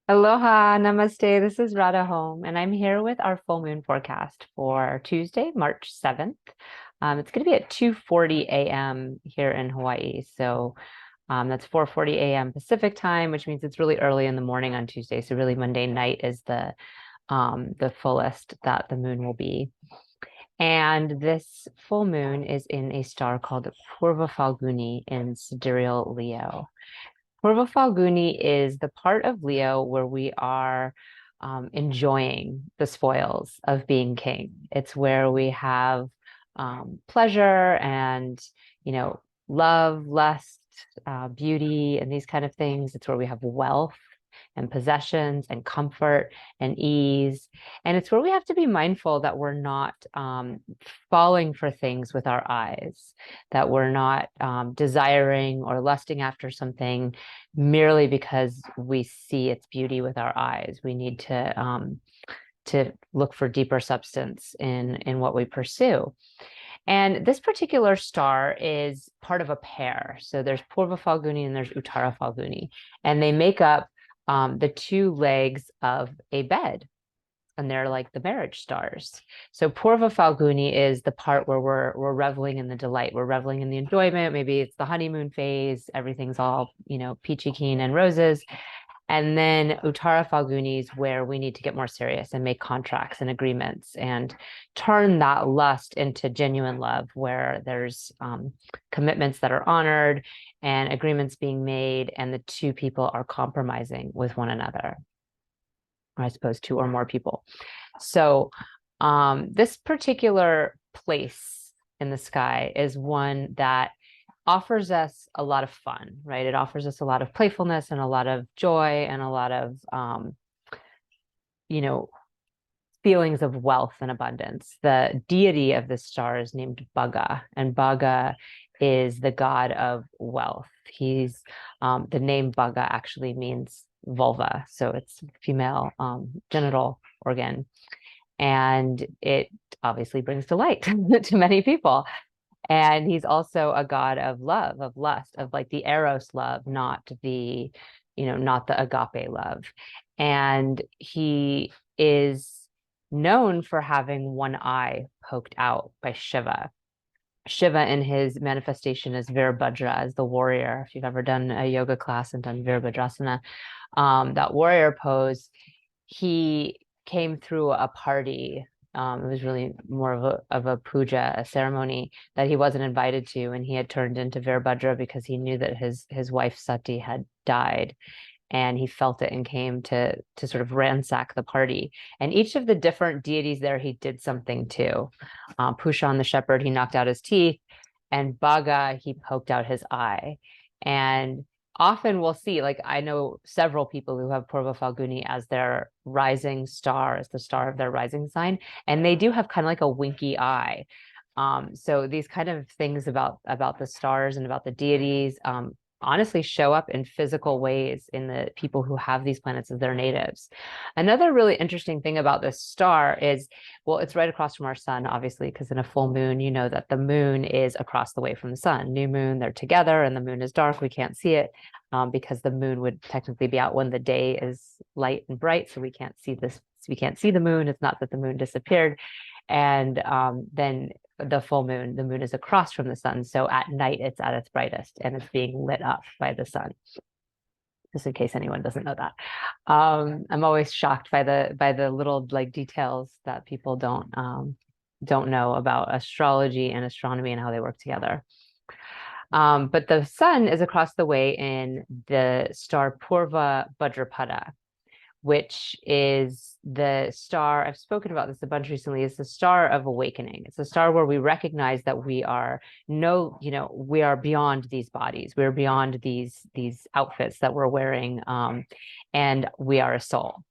Aloha, namaste. This is Radha Home, and I'm here with our full moon forecast for Tuesday, March 7th. It's going to be at 2:40 a.m. here in Hawaii. So that's 4:40 a.m. Pacific time, which means it's really early in the morning on Tuesday. So really Monday night is the fullest that the moon will be. And this full moon is in a star called Purva Falguni in sidereal Leo. Purva Falguni is the part of Leo where we are enjoying the spoils of being king. It's where we have pleasure and, you know, love, lust, beauty, and these kind of things. It's where we have wealth and possessions and comfort and ease. And it's where we have to be mindful that we're not falling for things with our eyes, that we're not desiring or lusting after something merely because we see its beauty with our eyes. We need to look for deeper substance in what we pursue. And this particular star is part of a pair. So there's Poorva Falguni and there's Uttara Falguni, and they make up the two legs of a bed, and they're like the marriage stars. So Poorva Falguni is the part where we're reveling in the delight, we're reveling in the enjoyment. Maybe it's the honeymoon phase, everything's all, peachy keen and roses. And then Uttara Falguni is where we need to get more serious and make contracts and agreements and turn that lust into genuine love, where there's commitments that are honored and agreements being made, and the two people are compromising with one another, or I suppose two or more people. So this particular place in the sky is one that offers us a lot of fun, right? It offers us a lot of playfulness and a lot of joy and a lot of, feelings of wealth and abundance. The deity of this star is named Bhaga, and Bhaga is the god of wealth. He's the name Bhaga actually means vulva, so it's female genital organ, and it obviously brings delight to many people. And he's also a god of love, of lust, of like the eros love, not the agape love. And he is known for having one eye poked out by Shiva. Shiva in his manifestation as Virabhadra, as the warrior. If you've ever done a yoga class and done Virabhadrasana, that warrior pose, he came through a party. It was really more of a puja, a ceremony that he wasn't invited to, and he had turned into Virabhadra because he knew that his wife Sati had died, and he felt it and came to sort of ransack the party. And each of the different deities there, he did something to. Pushan the shepherd, he knocked out his teeth, and Bhaga, he poked out his eye. And often we'll see, like I know several people who have Purva Falguni as their rising star, as the star of their rising sign, and they do have kind of like a winky eye. So these kind of things about the stars and about the deities honestly show up in physical ways in the people who have these planets as their natives. Another really interesting thing about this star is, well, it's right across from our sun, obviously, because in a full moon, you know that the moon is across the way from the sun. New moon, they're together, and the moon is dark. We can't see it because the moon would technically be out when the day is light and bright. So we can't see this. We can't see the moon. It's not that the moon disappeared. And then the full moon, the moon is across from the sun. So at night, it's at its brightest and it's being lit up by the sun. Just in case anyone doesn't know that. I'm always shocked by the little like details that people don't know about astrology and astronomy and how they work together. But the sun is across the way in the star Purva Bhadrapada, which is the star, I've spoken about this a bunch recently, is the star of awakening. It's a star where we recognize that we are we are beyond these bodies. We're beyond these outfits that we're wearing, and we are a soul.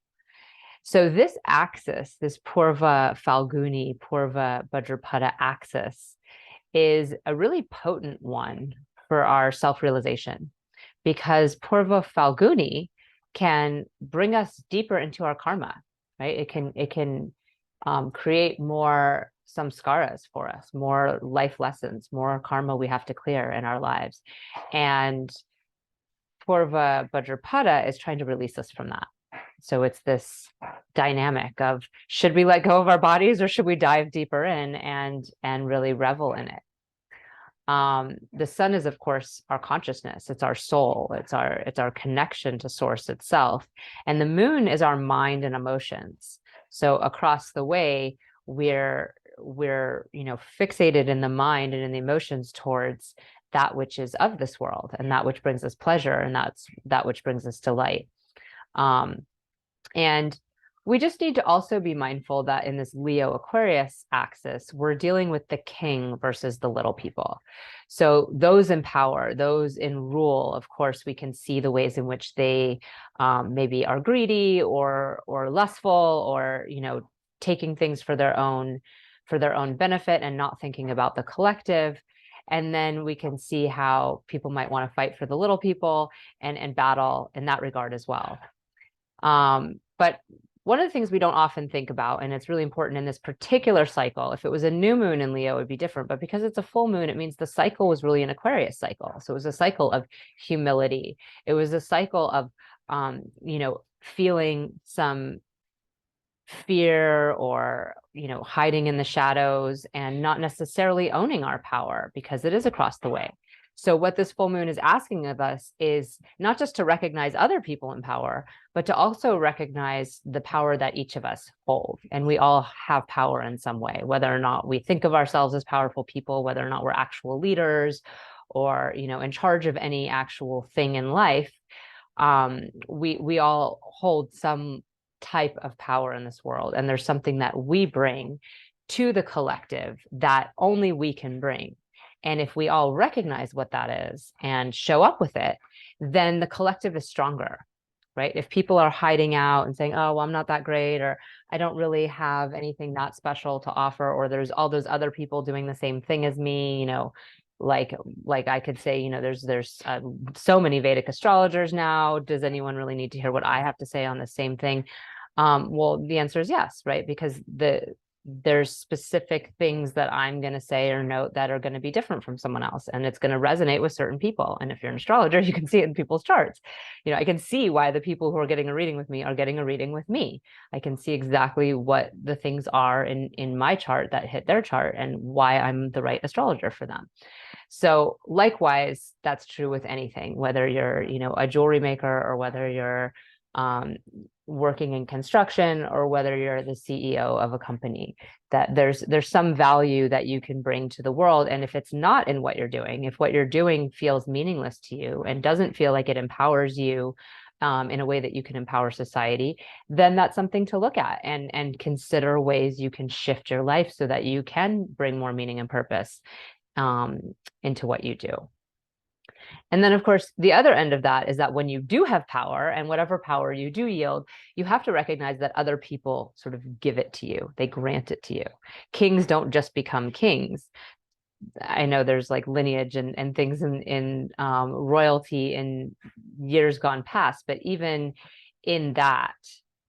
So this axis, this Purva Falguni, Purva Bhadrapada axis, is a really potent one for our self-realization, because Purva Falguni can bring us deeper into our karma, right? It can create more samskaras for us, more life lessons, more karma we have to clear in our lives. And Purva Bhadrapada is trying to release us from that. So it's this dynamic of, should we let go of our bodies or should we dive deeper in and really revel in it? The sun is, of course, our consciousness. It's our soul. It's our connection to source itself. And the moon is our mind and emotions. So across the way, we're fixated in the mind and in the emotions towards that which is of this world and that which brings us pleasure, and that's that which brings us delight. And we just need to also be mindful that in this Leo Aquarius axis, we're dealing with the king versus the little people. So those in power, those in rule, of course, we can see the ways in which they maybe are greedy or lustful, or taking things for their own benefit and not thinking about the collective. And then we can see how people might want to fight for the little people and battle in that regard as well. But one of the things we don't often think about, and it's really important in this particular cycle, if it was a new moon in Leo, it would be different. But because it's a full moon, it means the cycle was really an Aquarius cycle. So it was a cycle of humility. It was a cycle of, feeling some fear or hiding in the shadows and not necessarily owning our power, because it is across the way. So what this full moon is asking of us is not just to recognize other people in power, but to also recognize the power that each of us hold. And we all have power in some way, whether or not we think of ourselves as powerful people, whether or not we're actual leaders or in charge of any actual thing in life. We all hold some type of power in this world, and there's something that we bring to the collective that only we can bring. And if we all recognize what that is and show up with it, then the collective is stronger, right? If people are hiding out and saying, oh, well, I'm not that great, or I don't really have anything that special to offer, or there's all those other people doing the same thing as me, like I could say, there's so many Vedic astrologers now. Does anyone really need to hear what I have to say on the same thing? Well, the answer is yes, right? Because there's specific things that I'm going to say or note that are going to be different from someone else, and it's going to resonate with certain people. And if you're an astrologer, you can see it in people's charts. I can see why the people who are getting a reading with me are getting a reading with me. I can see exactly what the things are in my chart that hit their chart and why I'm the right astrologer for them. So likewise, that's true with anything, whether you're, a jewelry maker, or whether you're working in construction, or whether you're the CEO of a company, that there's some value that you can bring to the world. And if it's not in what you're doing, if what you're doing feels meaningless to you and doesn't feel like it empowers you in a way that you can empower society, then that's something to look at and consider ways you can shift your life so that you can bring more meaning and purpose into what you do. And then, of course, the other end of that is that when you do have power, and whatever power you do yield, you have to recognize that other people sort of give it to you. They grant it to you. Kings don't just become kings. I know there's like lineage and things in royalty in years gone past, but even in that,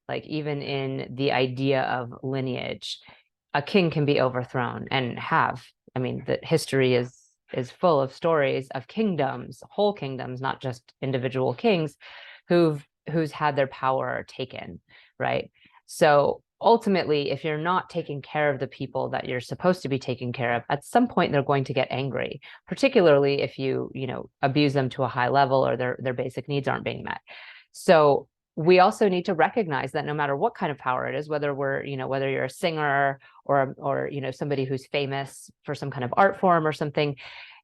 like even in the idea of lineage, a king can be overthrown and have. I mean, the history is full of stories of kingdoms, whole kingdoms, not just individual kings, who's had their power taken, right? So ultimately, if you're not taking care of the people that you're supposed to be taking care of, at some point they're going to get angry, particularly if you abuse them to a high level, or their basic needs aren't being met. So we also need to recognize that no matter what kind of power it is, whether whether you're a singer or somebody who's famous for some kind of art form or something,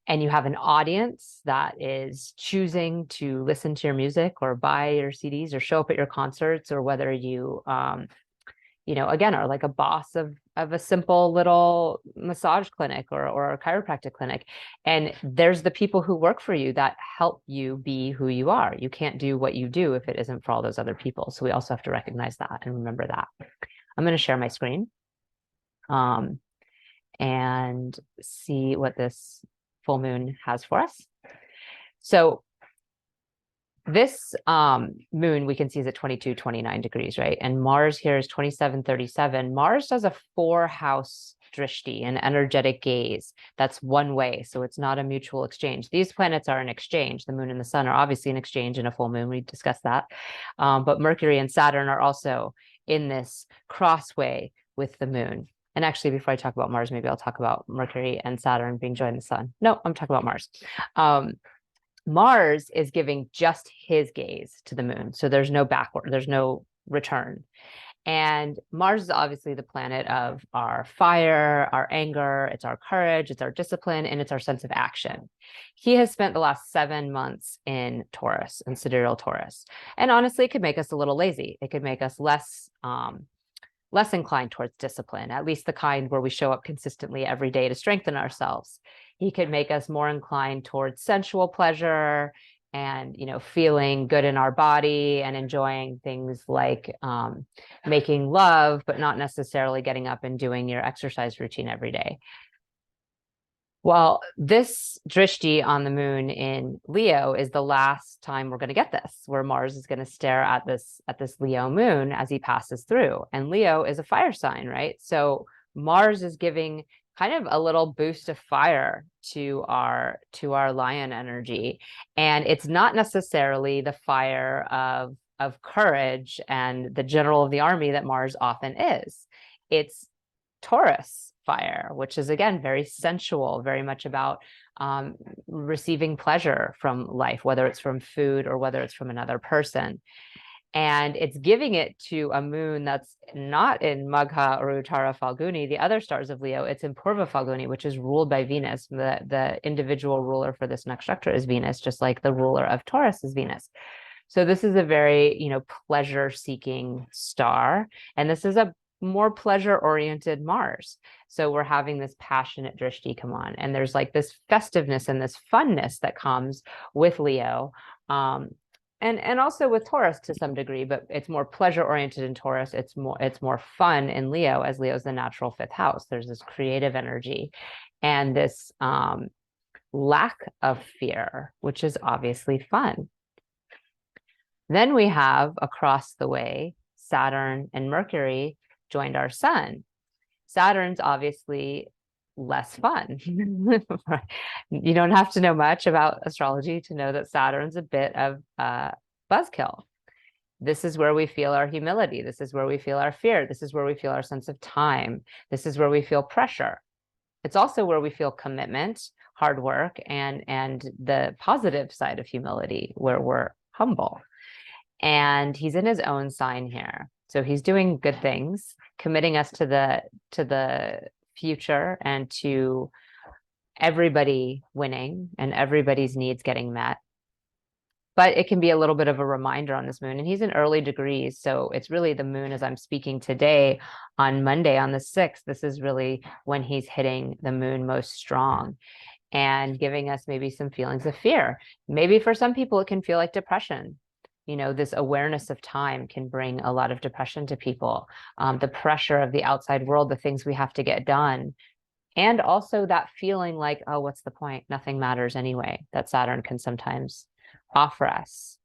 and you have an audience that is choosing to listen to your music or buy your CDs or show up at your concerts, or whether you again, are like a boss of a simple little massage clinic or a chiropractic clinic. And there's the people who work for you that help you be who you are. You can't do what you do if it isn't for all those other people. So we also have to recognize that and remember that. I'm going to share my screen and see what this full moon has for us. So this moon we can see is at 22-29 degrees, right? And Mars here is 27-37. Mars does a 4-house drishti, an energetic gaze. That's one way. So it's not a mutual exchange. These planets are an exchange. The moon and the sun are obviously an exchange in a full moon. We discussed that. But Mercury and Saturn are also in this crossway with the moon. And actually, before I talk about Mars, maybe I'll talk about Mercury and Saturn being joined the sun. No, I'm talking about Mars. Mars is giving just his gaze to the moon. So there's no backward, there's no return. And Mars is obviously the planet of our fire, our anger, it's our courage, it's our discipline, and it's our sense of action. He has spent the last 7 months in Taurus, in sidereal Taurus. And honestly, it could make us a little lazy. It could make us less inclined towards discipline, at least the kind where we show up consistently every day to strengthen ourselves. He could make us more inclined towards sensual pleasure and, feeling good in our body and enjoying things like making love, but not necessarily getting up and doing your exercise routine every day. Well, this drishti on the moon in Leo is the last time we're going to get this, where Mars is going to stare at this Leo moon as he passes through. And Leo is a fire sign, right? So Mars is giving kind of a little boost of fire to our lion energy. And it's not necessarily the fire of courage and the general of the army that Mars often is. It's Taurus fire, which is again very sensual, very much about receiving pleasure from life, whether it's from food or whether it's from another person. And it's giving it to a moon that's not in Magha or Uttara Falguni, the other stars of Leo. It's in Poorva Falguni, which is ruled by Venus. The individual ruler for this nakshatra is Venus, just like the ruler of Taurus is Venus. So this is a very, pleasure-seeking star. And this is a more pleasure-oriented Mars. So we're having this passionate drishti come on. And there's like this festiveness and this funness that comes with Leo. And also with Taurus to some degree, but it's more pleasure-oriented in Taurus. It's more fun in Leo, as Leo's the natural fifth house. There's this creative energy and this lack of fear, which is obviously fun. Then we have across the way, Saturn and Mercury joined our sun. Saturn's obviously less fun. You don't have to know much about astrology to know that Saturn's a bit of a buzzkill. This is where we feel our humility. This is where we feel our fear. This is where we feel our sense of time. This is where we feel pressure. It's also where we feel commitment, hard work, and the positive side of humility, where we're humble. And he's in his own sign here. So he's doing good things, committing us to the future and to everybody winning and everybody's needs getting met. But it can be a little bit of a reminder on this moon. And he's in early degrees. So it's really the moon as I'm speaking today on Monday on the 6th. This is really when he's hitting the moon most strong and giving us maybe some feelings of fear. Maybe for some people, it can feel like depression. This awareness of time can bring a lot of depression to people. The pressure of the outside world, the things we have to get done. And also that feeling like, oh, what's the point? Nothing matters anyway, that Saturn can sometimes offer us.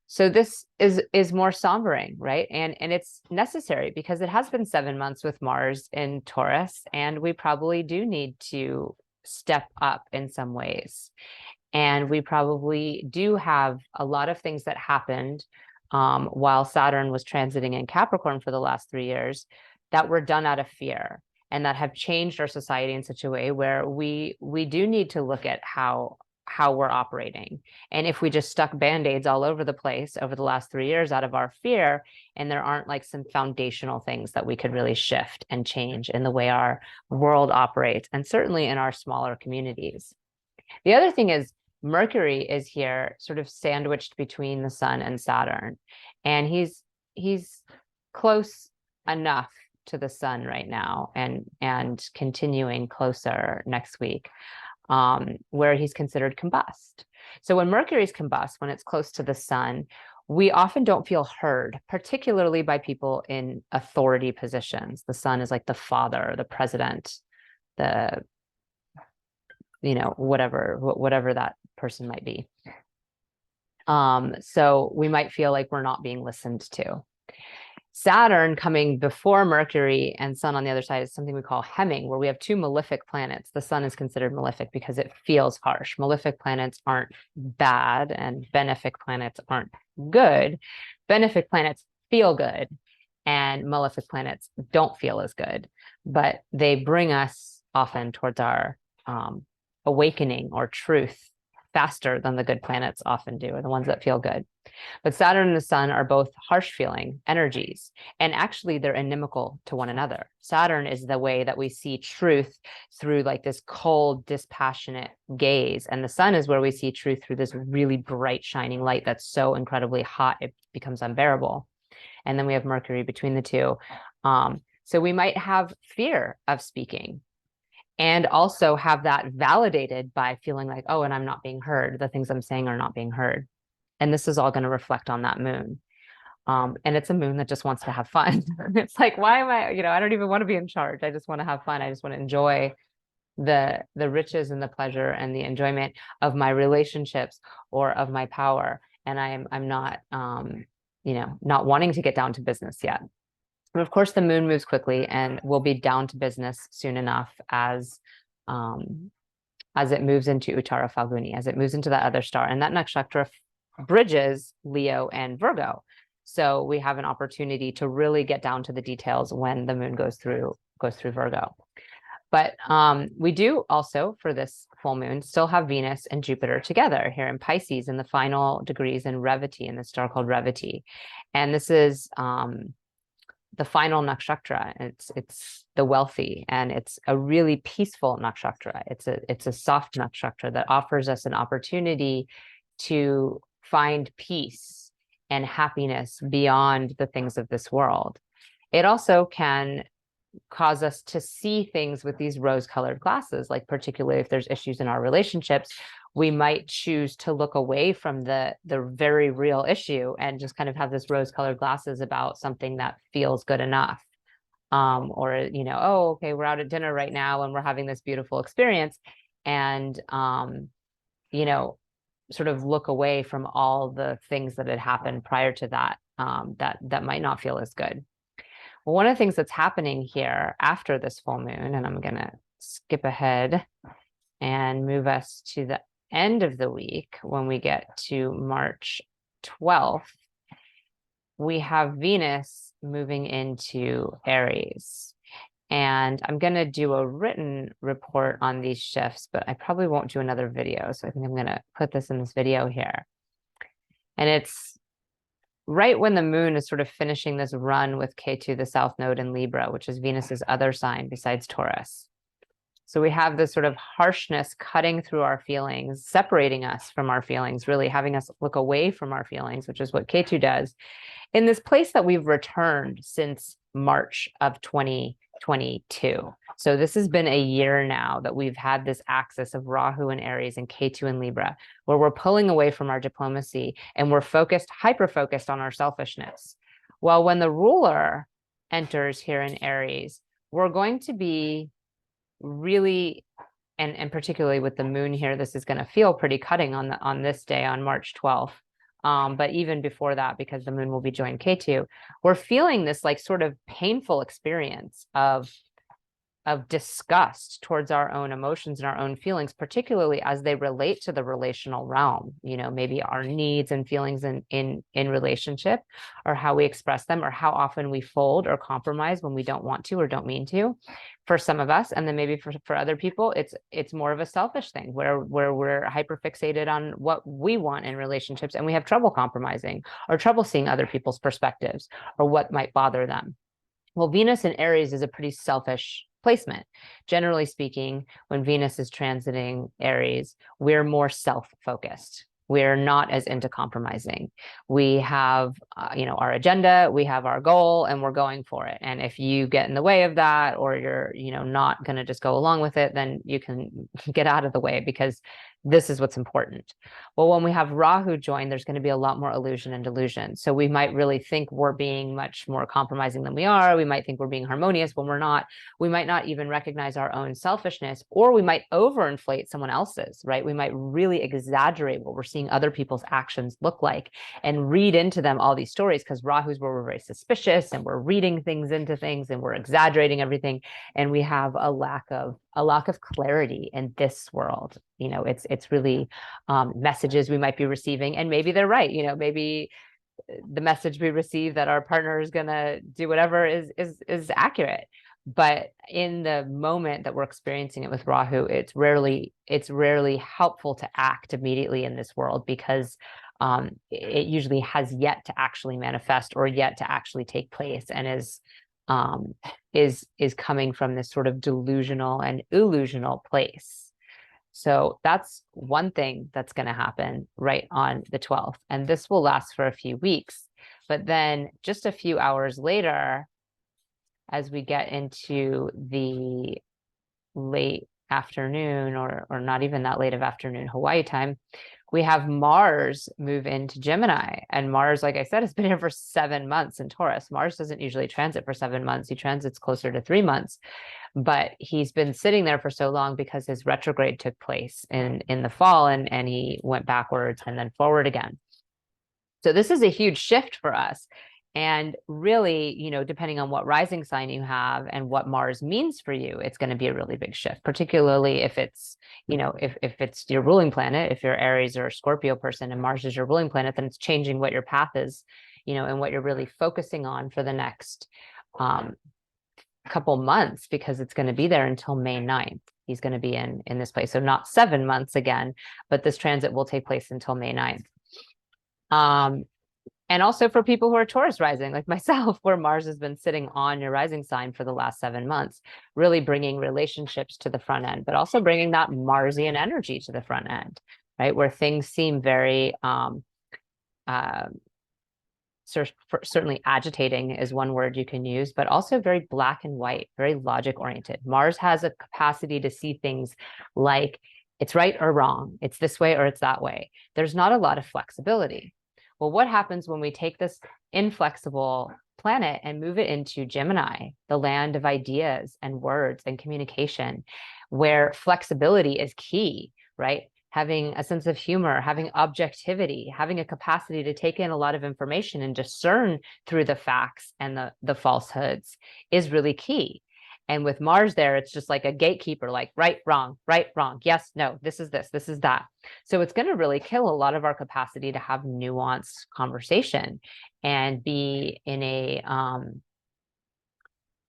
So this is more sombering, right? And it's necessary because it has been 7 months with Mars in Taurus, and we probably do need to step up in some ways. And we probably do have a lot of things that happened while Saturn was transiting in Capricorn for the last 3 years that were done out of fear and that have changed our society in such a way where we do need to look at how we're operating. And if we just stuck band-aids all over the place over the last 3 years out of our fear, and there aren't like some foundational things that we could really shift and change in the way our world operates, and certainly in our smaller communities. The other thing is Mercury is here sort of sandwiched between the sun and Saturn. And he's close enough to the sun right now and continuing closer next week, where he's considered combust. So when Mercury's combust, when it's close to the sun, we often don't feel heard, particularly by people in authority positions. The sun is like the father, the president, the whatever that person might be. So we might feel like we're not being listened to. Saturn coming before Mercury and Sun on the other side is something we call hemming, where we have two malefic planets. The Sun is considered malefic because it feels harsh. Malefic planets aren't bad and benefic planets aren't good. Benefic planets feel good and malefic planets don't feel as good, but they bring us often towards our awakening or truth faster than the good planets often do, or the ones that feel good. But Saturn and the Sun are both harsh feeling energies, and actually they're inimical to one another. Saturn is the way that we see truth through like this cold, dispassionate gaze, and the Sun is where we see truth through this really bright, shining light that's so incredibly hot it becomes unbearable. And then we have Mercury between the two. So we might have fear of speaking, and also have that validated by feeling like, oh, and I'm not being heard. The things I'm saying are not being heard. And this is all going to reflect on that moon. And it's a moon that just wants to have fun. It's like, why am I, I don't even want to be in charge. I just want to have fun. I just want to enjoy the riches and the pleasure and the enjoyment of my relationships or of my power. And I'm not, not wanting to get down to business yet. And of course, the moon moves quickly and will be down to business soon enough as it moves into Uttara Falguni, as it moves into that other star. And that nakshatra bridges Leo and Virgo. So we have an opportunity to really get down to the details when the moon goes through Virgo. But we do also, for this full moon, still have Venus and Jupiter together here in Pisces in the final degrees in Revati, in the star called Revati. And this is the final nakshatra. It's the wealthy, and it's a really peaceful nakshatra. It's a soft nakshatra that offers us an opportunity to find peace and happiness beyond the things of this world. It also can cause us to see things with these rose-colored glasses, like particularly if there's issues in our relationships, we might choose to look away from the very real issue and just kind of have this rose-colored glasses about something that feels good enough. Or, oh, okay, we're out at dinner right now and we're having this beautiful experience. And, sort of look away from all the things that had happened prior to that, that might not feel as good. Well, one of the things that's happening here after this full moon, and I'm going to skip ahead and move us to the end of the week when we get to March 12th, we have Venus moving into Aries. And I'm going to do a written report on these shifts, but I probably won't do another video. So I think I'm going to put this in this video here. And it's right when the moon is sort of finishing this run with Ketu, the south node in Libra, which is Venus's other sign besides Taurus. So we have this sort of harshness cutting through our feelings, separating us from our feelings, really having us look away from our feelings, which is what Ketu does, in this place that we've returned since March of 2022. So this has been a year now that we've had this axis of Rahu and Aries and Ketu and Libra, where we're pulling away from our diplomacy and we're hyper-focused on our selfishness. Well, when the ruler enters here in Aries, we're going to be really, and particularly with the moon here, this is going to feel pretty cutting on this day, on March 12th. But even before that, because the moon will be joined Ketu, we're feeling this like sort of painful experience of disgust towards our own emotions and our own feelings, particularly as they relate to the relational realm, maybe our needs and feelings in relationship, or how we express them, or how often we fold or compromise when we don't want to or don't mean to, for some of us. And then maybe for other people, it's more of a selfish thing where we're hyper fixated on what we want in relationships, and we have trouble compromising or trouble seeing other people's perspectives or what might bother them. Well, Venus in Aries is a pretty selfish placement. Generally speaking, when Venus is transiting Aries, we're more self-focused. We're not as into compromising. We have, our agenda, we have our goal, and we're going for it. And if you get in the way of that, or you're, not going to just go along with it, then you can get out of the way, because This is what's important. Well, when we have Rahu join, there's going to be a lot more illusion and delusion. So we might really think we're being much more compromising than we are. We might think we're being harmonious when we're not. We might not even recognize our own selfishness, or we might overinflate someone else's, right? We might really exaggerate what we're seeing other people's actions look like and read into them all these stories, because Rahu's where we're very suspicious and we're reading things into things and we're exaggerating everything. And we have a lack of clarity in this world. You know, it's really messages we might be receiving, and maybe they're right. You know, maybe the message we receive that our partner is going to do whatever is accurate. But in the moment that we're experiencing it with Rahu, it's rarely helpful to act immediately in this world, because it usually has yet to actually manifest or yet to actually take place, and is coming from this sort of delusional and illusional place. So that's one thing that's going to happen right on the 12th. And this will last for a few weeks. But then just a few hours later, as we get into the late afternoon, or not even that late of afternoon Hawaii time, we have Mars move into Gemini. And Mars, like I said, has been here for 7 months in Taurus. Mars doesn't usually transit for 7 months. He transits closer to 3 months. But he's been sitting there for so long because his retrograde took place in the fall, and he went backwards and then forward again. So this is a huge shift for us. And really, you know, depending on what rising sign you have and what Mars means for you, it's going to be a really big shift, particularly if it's, you know, if it's your ruling planet. If you're Aries or a Scorpio person and Mars is your ruling planet, then it's changing what your path is, you know, and what you're really focusing on for the next couple months, because it's going to be there until May 9th. He's going to be in this place. So not 7 months again, but this transit will take place until May 9th. And also for people who are Taurus rising, like myself, where Mars has been sitting on your rising sign for the last 7 months, really bringing relationships to the front end, but also bringing that Marsian energy to the front end, right? Where things seem very, certainly agitating is one word you can use, but also very black and white, very logic oriented. Mars has a capacity to see things like it's right or wrong, it's this way or it's that way. There's not a lot of flexibility. Well, what happens when we take this inflexible planet and move it into Gemini, the land of ideas and words and communication, where flexibility is key, right? Having a sense of humor, having objectivity, having a capacity to take in a lot of information and discern through the facts and the falsehoods is really key. And with Mars there, it's just like a gatekeeper, like right, wrong, yes, no, this is that. So it's going to really kill a lot of our capacity to have nuanced conversation and be in a,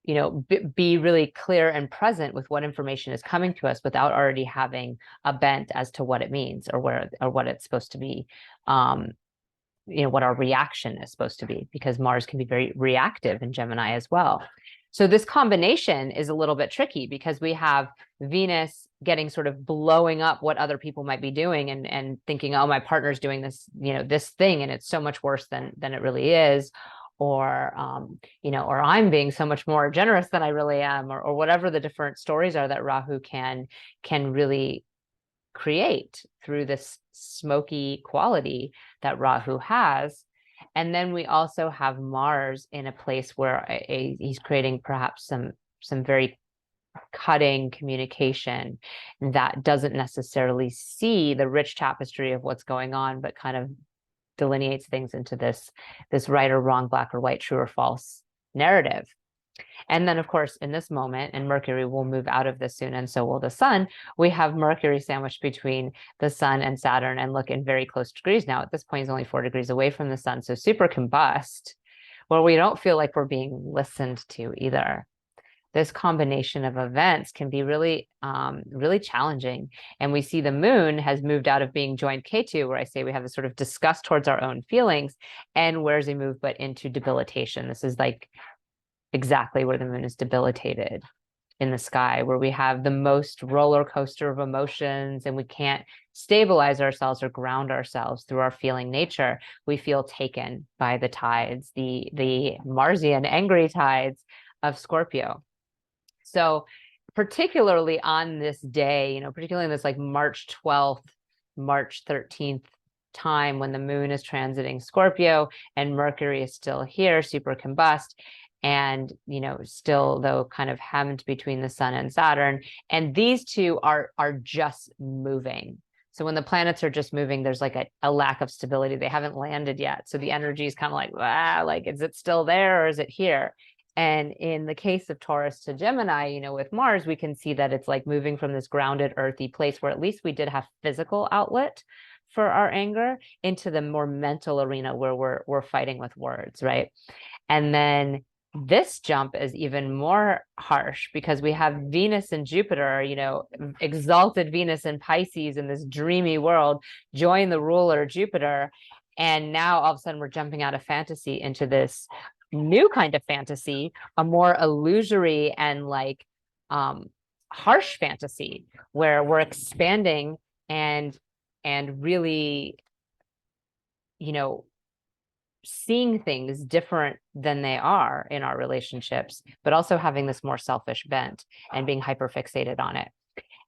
you know, be really clear and present with what information is coming to us without already having a bent as to what it means or what it's supposed to be, you know, what our reaction is supposed to be, because Mars can be very reactive in Gemini as well. So this combination is a little bit tricky, because we have Venus getting sort of blowing up what other people might be doing and thinking, oh, my partner's doing this, you know, this thing, and it's so much worse than it really is. Or, you know, or I'm being so much more generous than I really am, or whatever the different stories are that Rahu can really create through this smoky quality that Rahu has. And then we also have Mars in a place where he's creating perhaps some very cutting communication that doesn't necessarily see the rich tapestry of what's going on, but kind of delineates things into this right or wrong, black or white, true or false narrative. And then, of course, in this moment, and Mercury will move out of this soon, and so will the sun, we have Mercury sandwiched between the sun and Saturn and look in very close degrees. Now, at this point, he's only 4 degrees away from the sun, so super combust, where we don't feel like we're being listened to either. This combination of events can be really, really challenging. And we see the moon has moved out of being joined Ketu, where I say we have this sort of disgust towards our own feelings, and where's he moved but into debilitation. This is like exactly where the moon is debilitated in the sky, where we have the most roller coaster of emotions and we can't stabilize ourselves or ground ourselves through our feeling nature. We feel taken by the tides, the Marsian angry tides of Scorpio. So particularly on this day, you know, particularly in this like March 12th March 13th time when the moon is transiting Scorpio and Mercury is still here, super combust, and still though kind of hemmed between the sun and Saturn. And these two are just moving. So when the planets are just moving, there's like a lack of stability. They haven't landed yet. So the energy is kind of like, like, is it still there or is it here? And in the case of Taurus to Gemini, with Mars, we can see that it's like moving from this grounded, earthy place where at least we did have physical outlet for our anger into the more mental arena where we're fighting with words, right? And then this jump is even more harsh because we have Venus and Jupiter, exalted Venus in Pisces in this dreamy world, join the ruler Jupiter. And now all of a sudden we're jumping out of fantasy into this new kind of fantasy, a more illusory and like harsh fantasy where we're expanding and really, seeing things different than they are in our relationships, but also having this more selfish bent and being hyperfixated on it.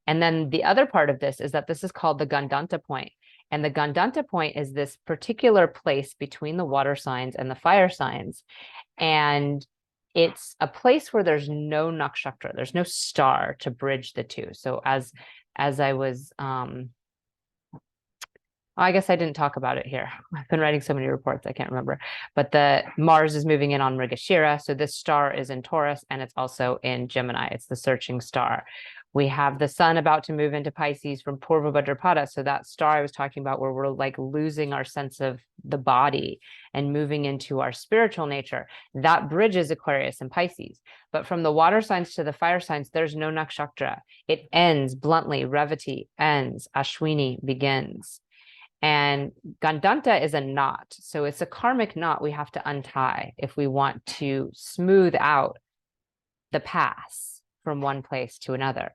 And then the other part of this is that this is called the Gandanta point. And the Gandanta point is this particular place between the water signs and the fire signs. And it's a place where there's no nakshatra, there's no star to bridge the two. So as I was, I guess I didn't talk about it here. I've been writing so many reports, I can't remember. But the Mars is moving in on Mrigashira. So this star is in Taurus and it's also in Gemini. It's the searching star. We have the sun about to move into Pisces from Purva Bhadrapada. So that star I was talking about where we're like losing our sense of the body and moving into our spiritual nature, that bridges Aquarius and Pisces. But from the water signs to the fire signs, there's no nakshatra. It ends bluntly. Revati ends. Ashwini begins. And Gandanta is a knot. So it's a karmic knot we have to untie if we want to smooth out the paths from one place to another.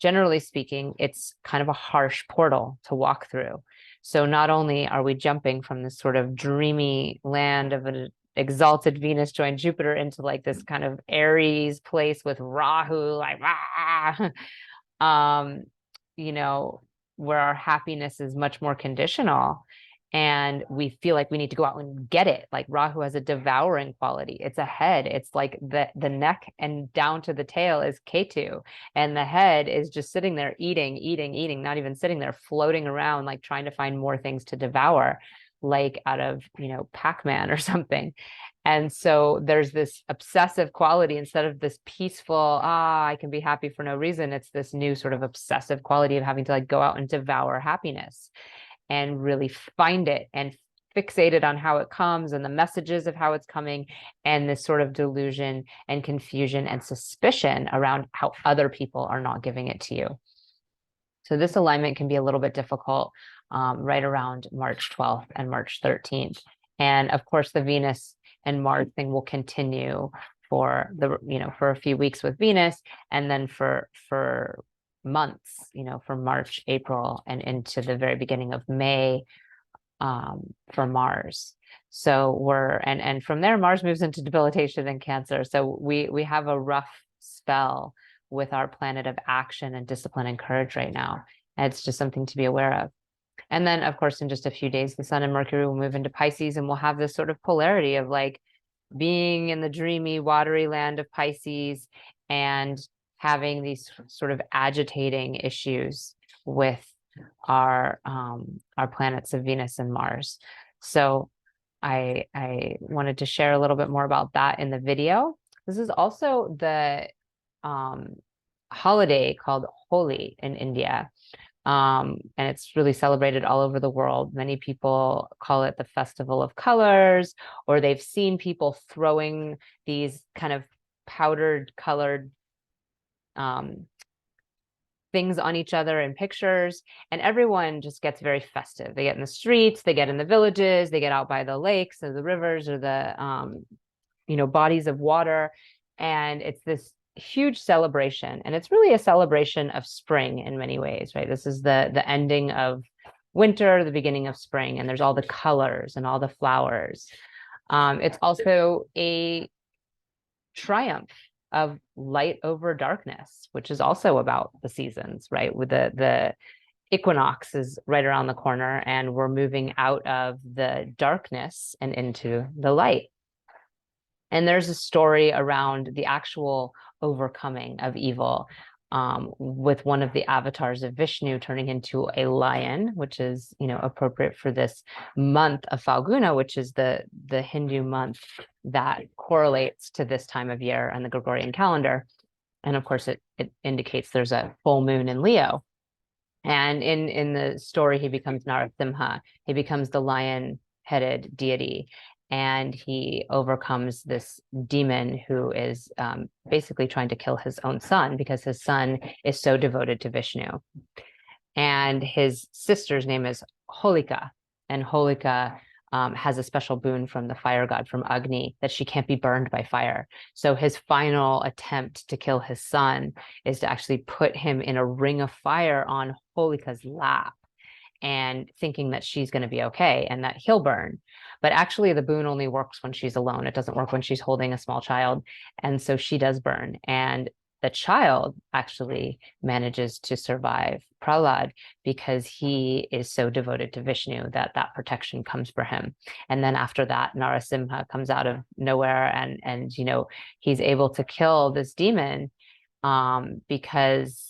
Generally speaking, it's kind of a harsh portal to walk through. So not only are we jumping from this sort of dreamy land of an exalted Venus joined Jupiter into like this kind of Aries place with Rahu, like, where our happiness is much more conditional and we feel like we need to go out and get it. Like Rahu has a devouring quality. It's a head. It's like the neck and down to the tail is Ketu. And the head is just sitting there eating, not even sitting there, floating around, like trying to find more things to devour, like out of, Pac-Man or something. And so there's this obsessive quality instead of this peaceful, I can be happy for no reason. It's this new sort of obsessive quality of having to like go out and devour happiness and really find it and fixate it on how it comes and the messages of how it's coming and this sort of delusion and confusion and suspicion around how other people are not giving it to you. So this alignment can be a little bit difficult right around March 12th and March 13th. And of course, the Venus and Mars thing will continue for for a few weeks with Venus, and then for months, for March, April, and into the very beginning of May for Mars. So and from there, Mars moves into debilitation and Cancer. So we have a rough spell with our planet of action and discipline and courage right now. And it's just something to be aware of. And then, of course, in just a few days, the Sun and Mercury will move into Pisces, and we'll have this sort of polarity of like being in the dreamy, watery land of Pisces and having these sort of agitating issues with our planets of Venus and Mars. So I wanted to share a little bit more about that in the video. This is also the holiday called Holi in India. And it's really celebrated all over the world. Many people call it the Festival of Colors, or they've seen people throwing these kind of powdered colored things on each other in pictures, and everyone just gets very festive. They get in the streets, they get in the villages, they get out by the lakes or the rivers or the bodies of water, and it's this huge celebration. And it's really a celebration of spring in many ways, right? This is the ending of winter, the beginning of spring, and there's all the colors and all the flowers. It's also a triumph of light over darkness, which is also about the seasons, right? With the equinox is right around the corner, and we're moving out of the darkness and into the light. And there's a story around the actual overcoming of evil, with one of the avatars of Vishnu turning into a lion, which is, appropriate for this month of Falguna, which is the Hindu month that correlates to this time of year on the Gregorian calendar. And of course, it indicates there's a full moon in Leo. And in the story, he becomes Narasimha. He becomes the lion-headed deity, and he overcomes this demon who is basically trying to kill his own son because his son is so devoted to Vishnu. And his sister's name is Holika, and Holika has a special boon from the fire god, from Agni, that she can't be burned by fire. So his final attempt to kill his son is to actually put him in a ring of fire on Holika's lap, and thinking that she's going to be okay and that he'll burn. But actually, the boon only works when she's alone. It doesn't work when she's holding a small child. And so she does burn. And the child actually manages to survive Prahlad because he is so devoted to Vishnu that protection comes for him. And then after that, Narasimha comes out of nowhere, and he's able to kill this demon because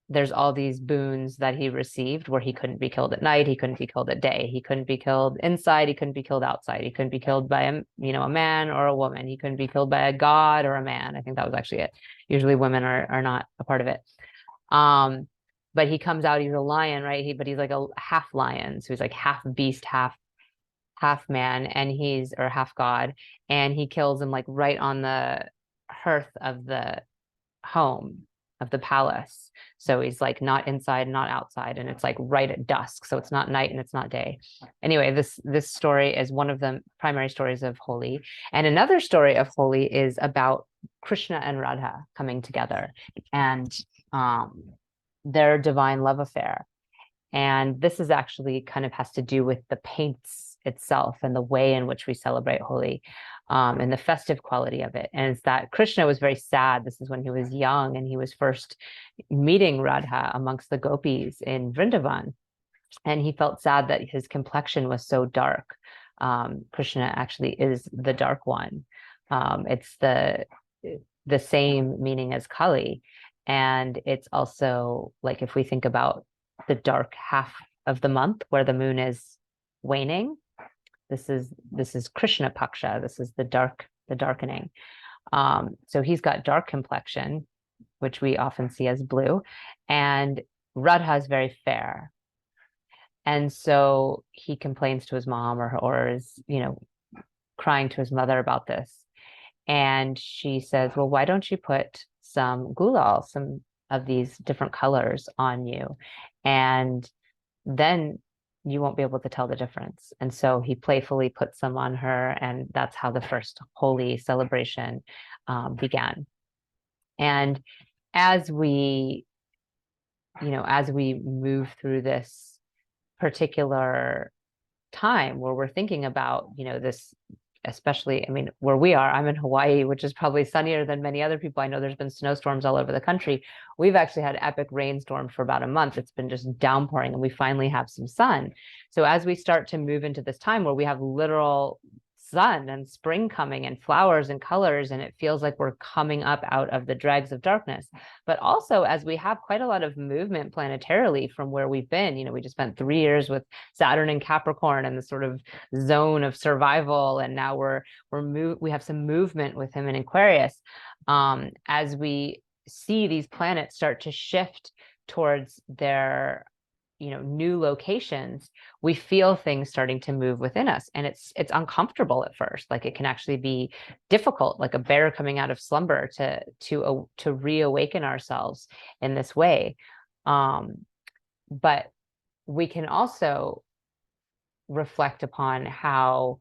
there's all these boons that he received where he couldn't be killed at night, he couldn't be killed at day, he couldn't be killed inside, he couldn't be killed outside, he couldn't be killed by a man or a woman, he couldn't be killed by a god or a man. I think that was actually it. Usually women are not a part of it. But he comes out, he's a lion, right? But he's like a half lion, so he's like half beast, half man, and or half god, and he kills him like right on the hearth of the home of the palace. So he's like not inside, not outside, and it's like right at dusk. So it's not night and it's not day. Anyway, this story is one of the primary stories of Holi. And another story of Holi is about Krishna and Radha coming together and their divine love affair. And this is actually kind of has to do with the paints itself and the way in which we celebrate Holi, and the festive quality of it. And it's that Krishna was very sad. This is when he was young and he was first meeting Radha amongst the gopis in Vrindavan. And he felt sad that his complexion was so dark. Krishna actually is the dark one. It's the same meaning as Kali. And it's also like, if we think about the dark half of the month where the moon is waning, this is Krishna Paksha. This is the darkening. So he's got dark complexion, which we often see as blue, and Radha is very fair. And so he complains to his mom or is, crying to his mother about this. And she says, well, why don't you put some gulal, some of these different colors on you? And then you won't be able to tell the difference. And so he playfully puts some on her, and that's how the first Holi celebration began. And as we move through this particular time where we're thinking about, this, especially, where we are, I'm in Hawaii, which is probably sunnier than many other people. I know there's been snowstorms all over the country. We've actually had epic rainstorm for about a month. It's been just downpouring, and we finally have some sun. So as we start to move into this time where we have literal sun and spring coming and flowers and colors, and it feels like we're coming up out of the dregs of darkness. But also, as we have quite a lot of movement planetarily from where we've been, we just spent 3 years with Saturn and Capricorn and the sort of zone of survival, and now we have some movement with him in Aquarius. As we see these planets start to shift towards their new locations, we feel things starting to move within us, and it's uncomfortable at first. Like, it can actually be difficult, like a bear coming out of slumber, to reawaken ourselves in this way. But we can also reflect upon how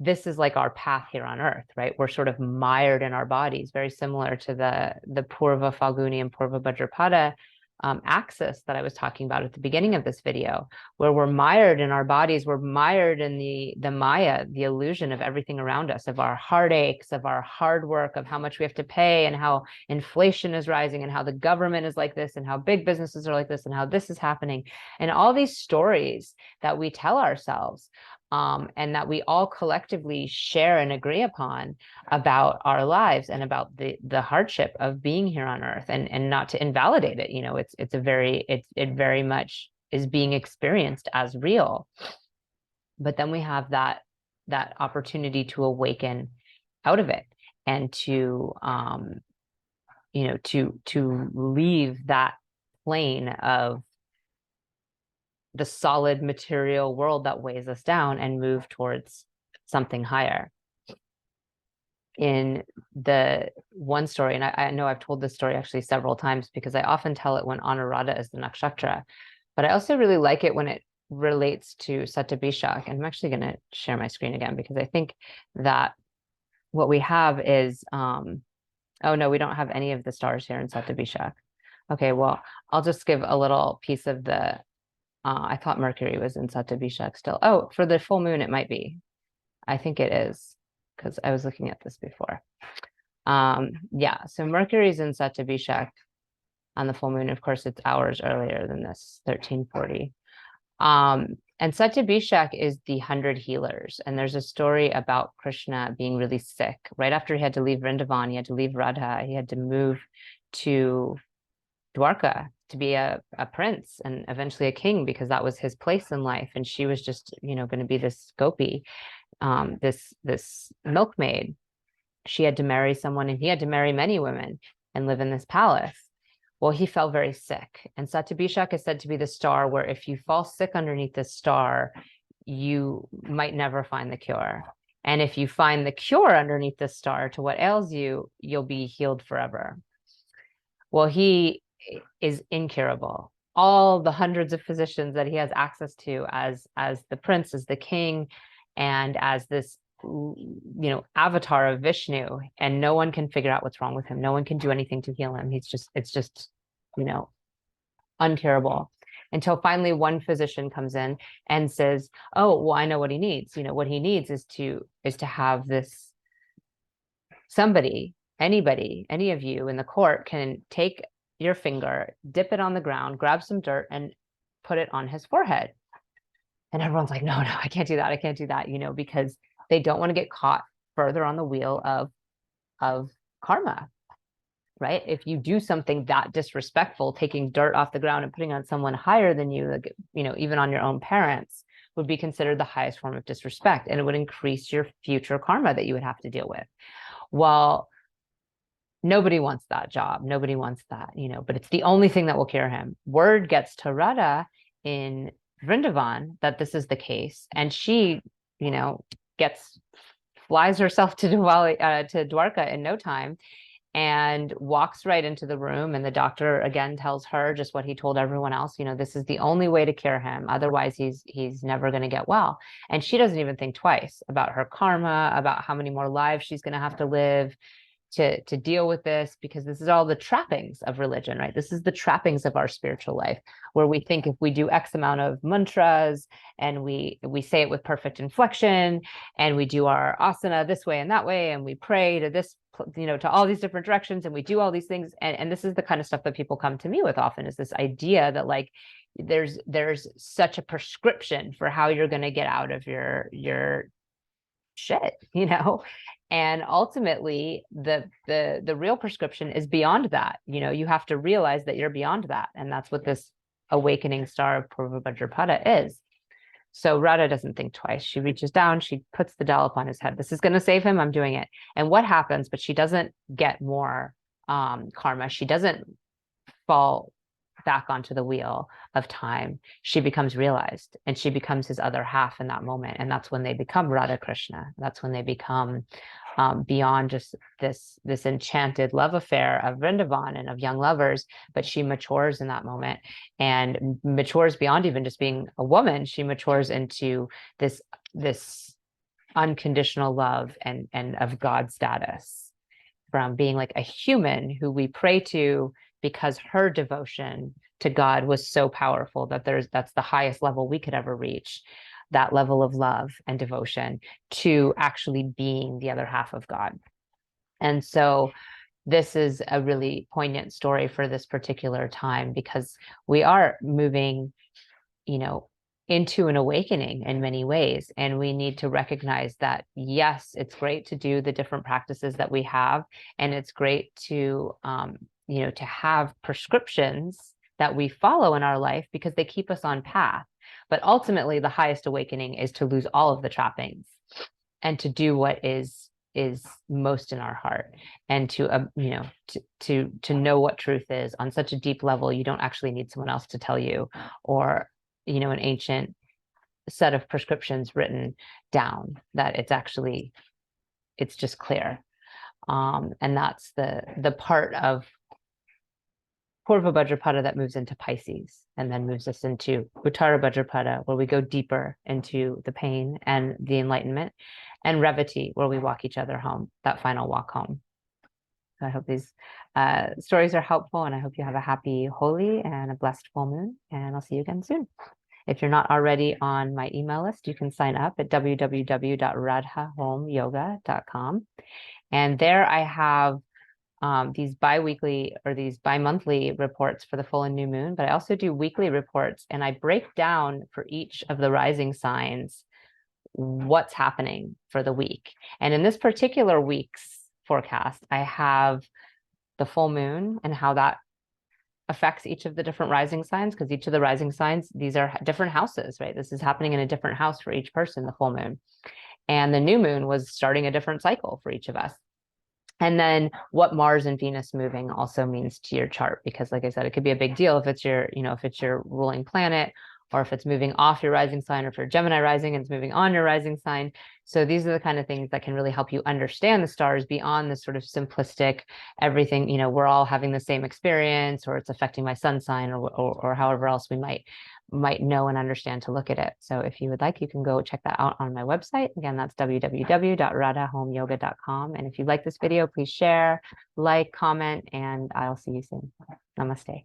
this is like our path here on earth, right? We're sort of mired in our bodies, very similar to the Poorva Falguni and Purva Bhadrapada axis that I was talking about at the beginning of this video, where we're mired in our bodies, we're mired in the Maya, the illusion of everything around us, of our heartaches, of our hard work, of how much we have to pay, and how inflation is rising, and how the government is like this, and how big businesses are like this, and how this is happening, and all these stories that we tell ourselves, and that we all collectively share and agree upon about our lives and about the hardship of being here on earth, and not to invalidate it. It very much is being experienced as real. But then we have that opportunity to awaken out of it, and to to leave that plane of the solid material world that weighs us down and move towards something higher. In the one story, and I know I've told this story actually several times, because I often tell it when Anuradha is the nakshatra, but I also really like it when it relates to Satyabhishak. And I'm actually going to share my screen again, because I think that what we have is, oh no, we don't have any of the stars here in Satyabhishak. Okay, well, I'll just give a little piece of the, I thought Mercury was in Satyabhishak still. Oh, for the full moon, it might be. I think it is, because I was looking at this before. Yeah, so Mercury's in Satyabhishak on the full moon. Of course, it's hours earlier than this, 1340. And Satyabhishak is the 100 healers. And there's a story about Krishna being really sick. Right after he had to leave Vrindavan, he had to leave Radha, he had to move to Dwarka to be a prince and eventually a king, because that was his place in life. And she was just, going to be this gopi, this milkmaid. She had to marry someone, and he had to marry many women and live in this palace. Well, he fell very sick. And Satyabhishak is said to be the star where if you fall sick underneath this star, you might never find the cure. And if you find the cure underneath the star to what ails you, you'll be healed forever. Well, he is incurable. All the hundreds of physicians that he has access to as the prince, as the king, and as this avatar of Vishnu, and no one can figure out what's wrong with him. No one can do anything to heal him. It's just uncurable, until finally one physician comes in and says, oh, well, I know what he needs. What he needs is to have this somebody, anybody, any of you in the court can take your finger, dip it on the ground, grab some dirt, and put it on his forehead. And everyone's like, no, I can't do that. I can't do that, because they don't want to get caught further on the wheel of karma, right? If you do something that disrespectful, taking dirt off the ground and putting on someone higher than you, like, even on your own parents, would be considered the highest form of disrespect, and it would increase your future karma that you would have to deal with. Well, nobody wants that job. Nobody wants that, but it's the only thing that will cure him. Word gets to Radha in Vrindavan that this is the case, and she, flies herself to Dwarka in no time, and walks right into the room. And the doctor again tells her just what he told everyone else. This is the only way to cure him. Otherwise, he's never going to get well. And she doesn't even think twice about her karma, about how many more lives she's going to have to live to deal with this, because this is all the trappings of religion, right? This is the trappings of our spiritual life, where we think if we do X amount of mantras, and we say it with perfect inflection, and we do our asana this way and that way, and we pray to this, to all these different directions, and we do all these things. And this is the kind of stuff that people come to me with often, is this idea that like there's such a prescription for how you're going to get out of your shit, and ultimately the real prescription is beyond that. You have to realize that you're beyond that, and that's what this awakening star of Purva Bhadrapada is. So Radha doesn't think twice. She reaches down, she puts the dollop on his head. This is going to save him. I'm doing it. And what happens? But she doesn't get more karma. She doesn't fall back onto the wheel of time. She becomes realized, and she becomes his other half in that moment. And that's when they become Radha Krishna. That's when they become beyond just this enchanted love affair of Vrindavan and of young lovers. But she matures in that moment, and matures beyond even just being a woman. She matures into this unconditional love and of God status, from being like a human who we pray to because her devotion to God was so powerful that that's the highest level we could ever reach, that level of love and devotion to actually being the other half of God. And so this is a really poignant story for this particular time, because we are moving, into an awakening in many ways. And we need to recognize that, yes, it's great to do the different practices that we have. And it's great to, to have prescriptions that we follow in our life because they keep us on path. But ultimately, the highest awakening is to lose all of the trappings and to do what is most in our heart, and to know what truth is on such a deep level. You don't actually need someone else to tell you, or an ancient set of prescriptions written down, that it's just clear. And that's the part of Poorva Bhadrapada that moves into Pisces and then moves us into Uttara Bhadrapada, where we go deeper into the pain and the enlightenment, and Revati, where we walk each other home, that final walk home. So I hope these stories are helpful, and I hope you have a happy Holi and a blessed full moon, and I'll see you again soon. If you're not already on my email list, you can sign up at www.radhahomeyoga.com. And there I have these bi-weekly or these bi-monthly reports for the full and new moon, but I also do weekly reports, and I break down for each of the rising signs what's happening for the week. And in this particular week's forecast, I have the full moon and how that affects each of the different rising signs, because each of the rising signs, these are different houses, right? This is happening in a different house for each person, the full moon. And the new moon was starting a different cycle for each of us. And then what Mars and Venus moving also means to your chart, because like I said, it could be a big deal if it's your, if it's your ruling planet, or if it's moving off your rising sign, or if you're Gemini rising and it's moving on your rising sign. So these are the kind of things that can really help you understand the stars beyond this sort of simplistic everything, we're all having the same experience, or it's affecting my sun sign, or however else we might know and understand to look at it. So if you would like, you can go check that out on my website. Again, that's www.radhahomeyoga.com. And if you like this video, please share, like, comment, and I'll see you soon. Namaste.